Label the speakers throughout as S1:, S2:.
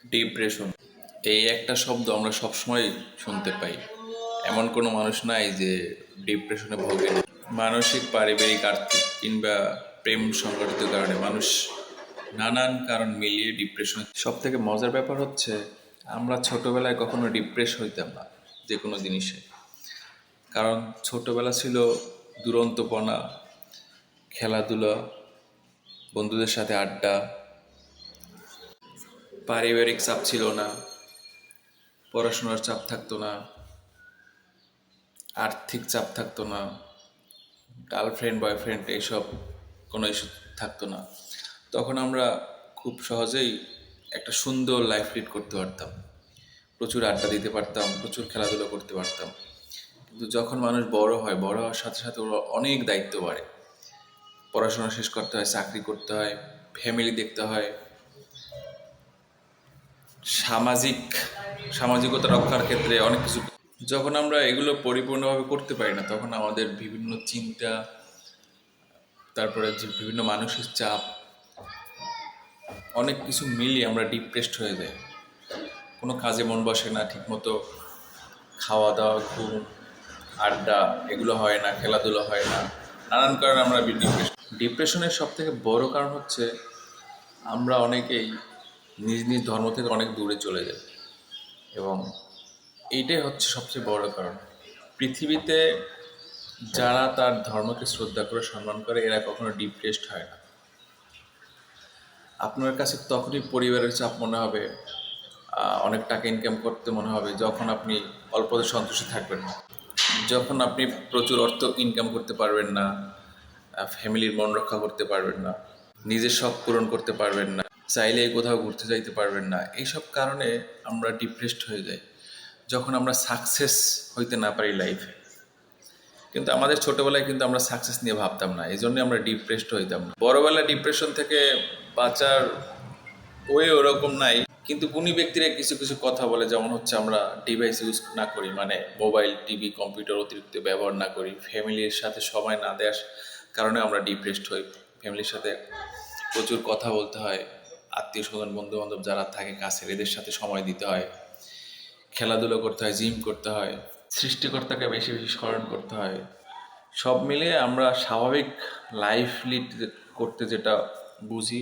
S1: Depression এই একটা শব্দ আমরা সবসময় শুনতে পাই। এমন কোনো মানুষ নাই যে ডিপ্রেশনে ভোগে না। মানসিক, পারিবারিক, আর্থিক কিংবা প্রেম সংগঠিত কারণে মানুষ নানান কারণ মিলিয়ে ডিপ্রেশন। সব থেকে মজার ব্যাপার হচ্ছে আমরা ছোটবেলায় কখনো ডিপ্রেস হইতাম না যে কোনো জিনিসে। কারণ ছোটবেলা ছিল দুরন্তপনা, খেলাধুলা, বন্ধুদের সাথে আড্ডা, পারিবারিক চাপ ছিল না, পড়াশোনার চাপ থাকতো না, আর্থিক চাপ থাকতো না, গার্লফ্রেন্ড বয়ফ্রেন্ড এইসব কোনো ইস্যু থাকতো না। তখন আমরা খুব সহজেই একটা সুন্দর লাইফ লিড করতে পারতাম, প্রচুর আড্ডা দিতে পারতাম, প্রচুর খেলাধুলা করতে পারতাম। কিন্তু যখন মানুষ বড় হয়, বড় হওয়ার সাথে সাথে ওর অনেক দায়িত্ব বাড়ে। পড়াশোনা শেষ করতে হয়, চাকরি করতে হয়, ফ্যামিলি দেখতে হয়, সামাজিক সামাজিকতা রক্ষার ক্ষেত্রে অনেক কিছু। যখন আমরা এগুলো পরিপূর্ণভাবে করতে পারি না, তখন আমাদের বিভিন্ন চিন্তা, তারপরে যে বিভিন্ন মানসিক চাপ, অনেক কিছু মিলিয়ে আমরা ডিপ্রেসড হয়ে যাই। কোনো কাজে মন বসে না ঠিকমতো, খাওয়া দাওয়া, ঘুম, আড্ডা এগুলো হয় না, খেলাধুলো হয় না, নানান কারণে আমরা ডিপ্রেশনের সব থেকে বড় কারণ হচ্ছে আমরা অনেকেই নিজ নিজ ধর্ম থেকে অনেক দূরে চলে যাই, এবং এইটাই হচ্ছে সবচেয়ে বড় কারণ। পৃথিবীতে যারা তার ধর্মকে শ্রদ্ধা করে, সম্মান করে, এরা কখনো ডিপ্রেসড হয় না। আপনার কাছে তখনই পরিবারের চাপ মনে হবে, অনেক টাকা ইনকাম করতে মনে হবে, যখন আপনি অল্পতে সন্তুষ্ট থাকবেন না, যখন আপনি প্রচুর অর্থ ইনকাম করতে পারবেন না, ফ্যামিলির মন রক্ষা করতে পারবেন না, নিজের শখ পূরণ করতে পারবেন না, চাইলে কোথাও ঘুরতে যাইতে পারবেন না। এইসব কারণে আমরা ডিপ্রেসড হয়ে যাই যখন আমরা সাকসেস হইতে না পারি লাইফে। কিন্তু আমাদের ছোটবেলায় কিন্তু আমরা সাকসেস নিয়ে ভাবতাম না, এই জন্য আমরা ডিপ্রেসড হইতাম না। বড়বেলা ডিপ্রেশন থেকে বাঁচার ওয়ে ওরকম নাই, কিন্তু গুণী ব্যক্তিরা কিছু কিছু কথা বলে, যেমন হচ্ছে আমরা ডিভাইস ইউজ না করি, মানে মোবাইল, টিভি, কম্পিউটার অতিরিক্ত ব্যবহার না করি, ফ্যামিলির সাথে সময় না দেওয়ার কারণে আমরা ডিপ্রেসড হই। ফ্যামিলির সাথে প্রচুর কথা বলতে হয়, আত্মীয় স্বজন, বন্ধু বান্ধব যারা থাকে কাছের, এদের সাথে সময় দিতে হয়, খেলাধুলো করতে হয়, জিম করতে হয়, সৃষ্টিকর্তাকে বেশি বেশি স্মরণ করতে হয়। সব মিলিয়ে আমরা স্বাভাবিক লাইফ লিড করতে যেটা বুঝি,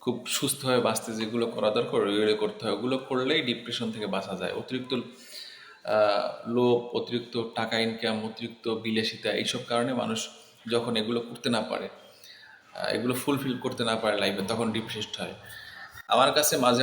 S1: খুব সুস্থভাবে বাঁচতে যেগুলো করা দরকার ওইগুলো করতে হয়। ওগুলো করলেই ডিপ্রেশন থেকে বাঁচা যায়। অতিরিক্ত লোভ, অতিরিক্ত টাকা ইনকাম, অতিরিক্ত বিলাসিতা, এইসব কারণে মানুষ যখন এগুলো করতে না পারে, এগুলো ফুলফিল করতে না পারে লাইফে, তখন ডিপ্রেসড হয়। আমার কাছে মাঝে